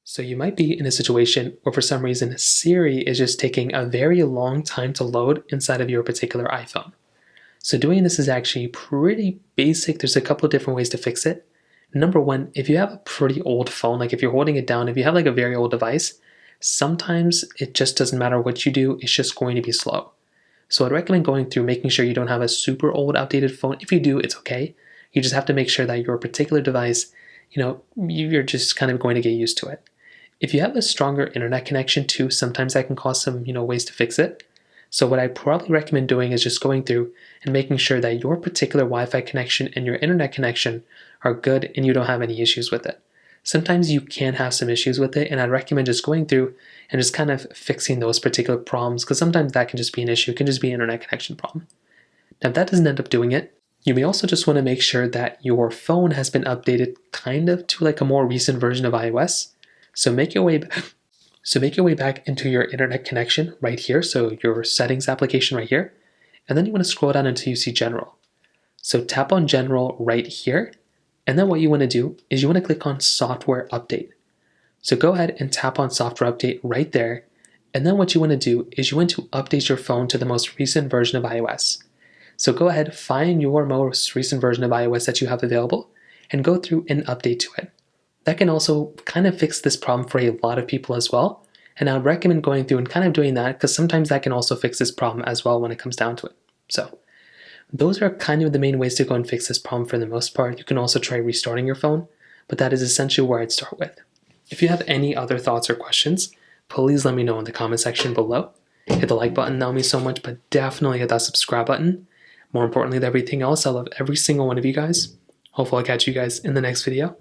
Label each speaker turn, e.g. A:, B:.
A: So you might be in a situation where for some reason Siri is just taking a very long time to load inside of your particular iPhone. So doing this is actually pretty basic. There's a couple of different ways to fix it. Number one, if you have a pretty old phone, like if you're holding it down, if you have like a very old device, sometimes it just doesn't matter what you do, it's just going to be slow. So I'd recommend going through making sure you don't have a super old outdated phone. If you do, it's okay. You just have to make sure that your particular device, you're just kind of going to get used to it. If you have a stronger internet connection too, sometimes that can cause some, ways to fix it. So what I probably recommend doing is just going through and making sure that your particular Wi-Fi connection and your internet connection are good and you don't have any issues with it. Sometimes you can have some issues with it, and I'd recommend just going through and just kind of fixing those particular problems, because sometimes that can just be an issue. It can just be an internet connection problem. Now, if that doesn't end up doing it, you may also just want to make sure that your phone has been updated kind of to like a more recent version of iOS. So make your way back into your internet connection right here. So your settings application right here. And then you want to scroll down until you see general. So tap on general right here. And then what you want to do is you want to click on software update. So go ahead and tap on software update right there. And then what you want to do is you want to update your phone to the most recent version of iOS. So go ahead, find your most recent version of iOS that you have available and go through and update to it. That can also kind of fix this problem for a lot of people as well. And I would recommend going through and kind of doing that, because sometimes that can also fix this problem as well when it comes down to it. So those are kind of the main ways to go and fix this problem for the most part. You can also try restarting your phone, but that is essentially where I'd start with. If you have any other thoughts or questions, please let me know in the comment section below. Hit the like button, that would mean so much, but definitely hit that subscribe button. More importantly than everything else, I love every single one of you guys. Hopefully I'll catch you guys in the next video.